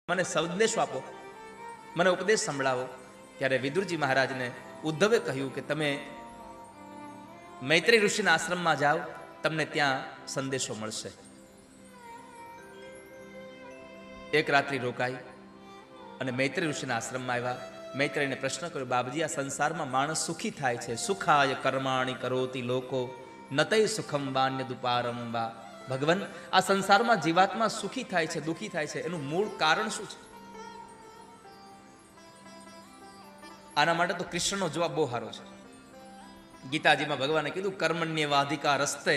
મને સંદેશો આપો, મને ઉપદેશ સંભળાવો. ત્યારે વિદુરજી મહારાજને ઉદ્ધવે કહ્યું કે તમે મૈત્રેય ઋષિના આશ્રમમાં જાઓ, તમને ત્યાં સંદેશો મળશે. એક રાત્રિ રોકાઈ અને મૈત્રેય ઋષિના આશ્રમમાં આવ્યા. મૈત્રેયને પ્રશ્ન કર્યો, બાબજી, આ સંસારમાં માણસ સુખી થાય છે, સુખાય કર્માણી કરોતિ લોકો નતૈ સુખમ વાન્ય દુપારમ વા. ભગવાન, આ સંસારમાં જીવાત્મા સુખી થાય છે, દુઃખી થાય છે, એનું મૂળ કારણ શું છે? આના માટે તો કૃષ્ણનો જવાબ બહુ સારો છે. ગીતાજીમાં ભગવાને કીધું, કર્મણ્યવાધિકા રસ્તે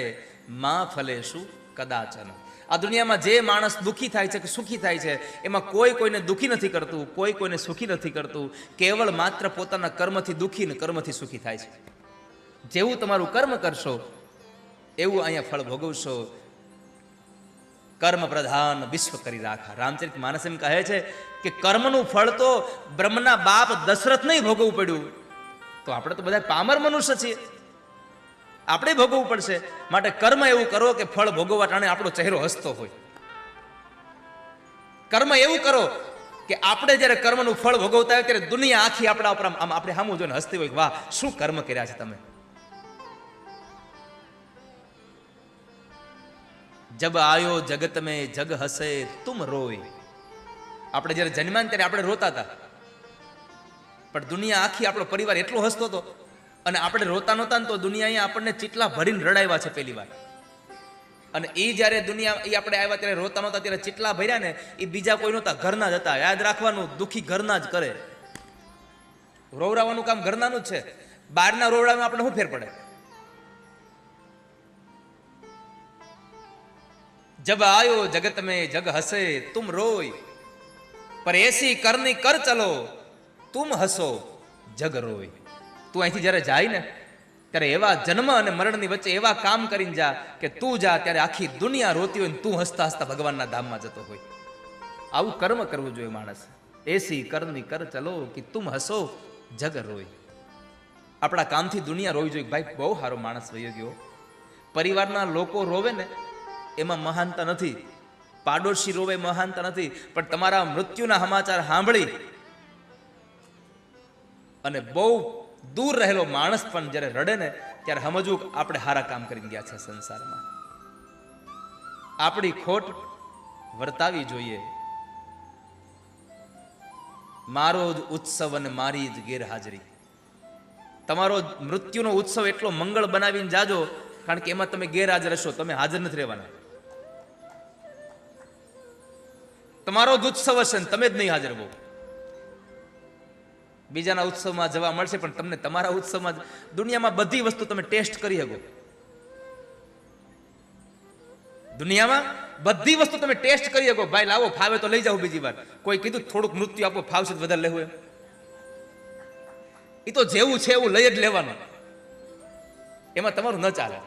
માં ફલેશુ કદાચન. આ દુનિયામાં જે માણસ દુઃખી થાય છે કે સુખી થાય છે, એમાં કોઈ કોઈને દુઃખી નથી કરતું, કોઈ કોઈને સુખી નથી કરતું. કેવળ માત્ર પોતાના કર્મથી દુઃખી ને કર્મથી સુખી થાય છે. જેવું તમારું કર્મ કરશો એવું અહીંયા ફળ ભોગવશો. કર્મ પ્રધાન વિશ્વ કરી રાખા. રામચરિત માનસ એમ કહે છે કે કર્મનું ફળ તો બ્રહ્મના બાપ દશરથ નહીં ભોગવવું પડ્યું, તો આપણે તો બધા પામર મનુષ્ય છીએ, આપણે ભોગવવું પડશે. માટે કર્મ એવું કરો કે ફળ ભોગવવા ટાણે આપણો ચહેરો હસતો હોય. કર્મ એવું કરો કે આપણે જ્યારે કર્મનું ફળ ભોગવતા હોય ત્યારે દુનિયા આખી આપણા ઉપર આપણે સામું જોઈને હસતી હોય, વાહ શું કર્મ કર્યા છે તમે. જબ આયો જગત મેં જગ હસે તુમ રોય. આપણે જ્યારે જન્મ્યા ત્યારે આપણે રોતા હતા, પણ દુનિયા આખી આપણો પરિવાર એટલો હસતો હતો અને આપણે રોતા નહોતા ને તો દુનિયાએ આપણને ચીટલા ભરીને રડાવ્યા છે પહેલી વાર. અને એ જ્યારે દુનિયા એ આપણે આવ્યા ત્યારે રોતા નહોતા, ત્યારે ચીટલા ભર્યા ને એ બીજા કોઈ નહોતા, ઘરના જ હતા. યાદ રાખવાનું, દુઃખી ઘરના જ કરે. રોવરાવાનું કામ ઘરનાનું જ છે. બહારના રોવડામાં આપણે શું ફેર પડે? જબ આયો જગત મેં જગ હસે તુમ રોય, પર એસી કરની કર ચલો તુમ હસો જગ રોય. તું અહીંથી જ્યારે જાય ને ત્યારે એવા જન્મ અને મરણની વચ્ચે એવા કામ કરીને જા કે તું જા ત્યારે આખી દુનિયા રોતી હોય ને તું હસતા હસતા ભગવાનના ધામમાં જતો હોય. આવું કર્મ કરવું જોઈએ માણસ. એસી કરની કર ચલો કે તુમ હસો જગ રોય. આપણા કામથી દુનિયા રોવી જોઈએ. ભાઈ બહુ સારો માણસ વયો ગયો. પરિવારના લોકો રોવે ને એમાં મહાનતા નથી, પાડોશી રોવે મહાનતા નથી, પણ તમારા મૃત્યુના સમાચાર સાંભળી અને બહુ દૂર રહેલો માણસ પણ જ્યારે રડે ને ત્યારે સમજવું આપણે સારા કામ કરીને ગયા છે સંસારમાં. આપણી ખોટ વર્તાવી જોઈએ. મારો જ ઉત્સવ અને મારી જ ગેરહાજરી. તમારો મૃત્યુનો ઉત્સવ એટલો મંગળ બનાવીને જાજો, કારણ કે એમાં તમે ગેરહાજર હશો, તમે હાજર નથી રહેવાના. તમારો જ ઉત્સવ હશે ને તમે જ નહીં હાજર હો. બીજાના ઉત્સવમાં જવા મળશે પણ તમને તમારા ઉત્સવમાં. દુનિયામાં બધી વસ્તુ તમે ટેસ્ટ કરી શકો. દુનિયામાં બધી વસ્તુ તમે ટેસ્ટ કરી શકો. ભાઈ લાવો, ફાવે તો લઈ જાઓ બીજી વાર. કોઈ કીધું થોડુંક મૃત્યુ આપો, ફાવશે તો વધારે લેવું એમ? એ તો જેવું છે એવું લઈ જ લેવાનું, એમાં તમારું ન ચાલે.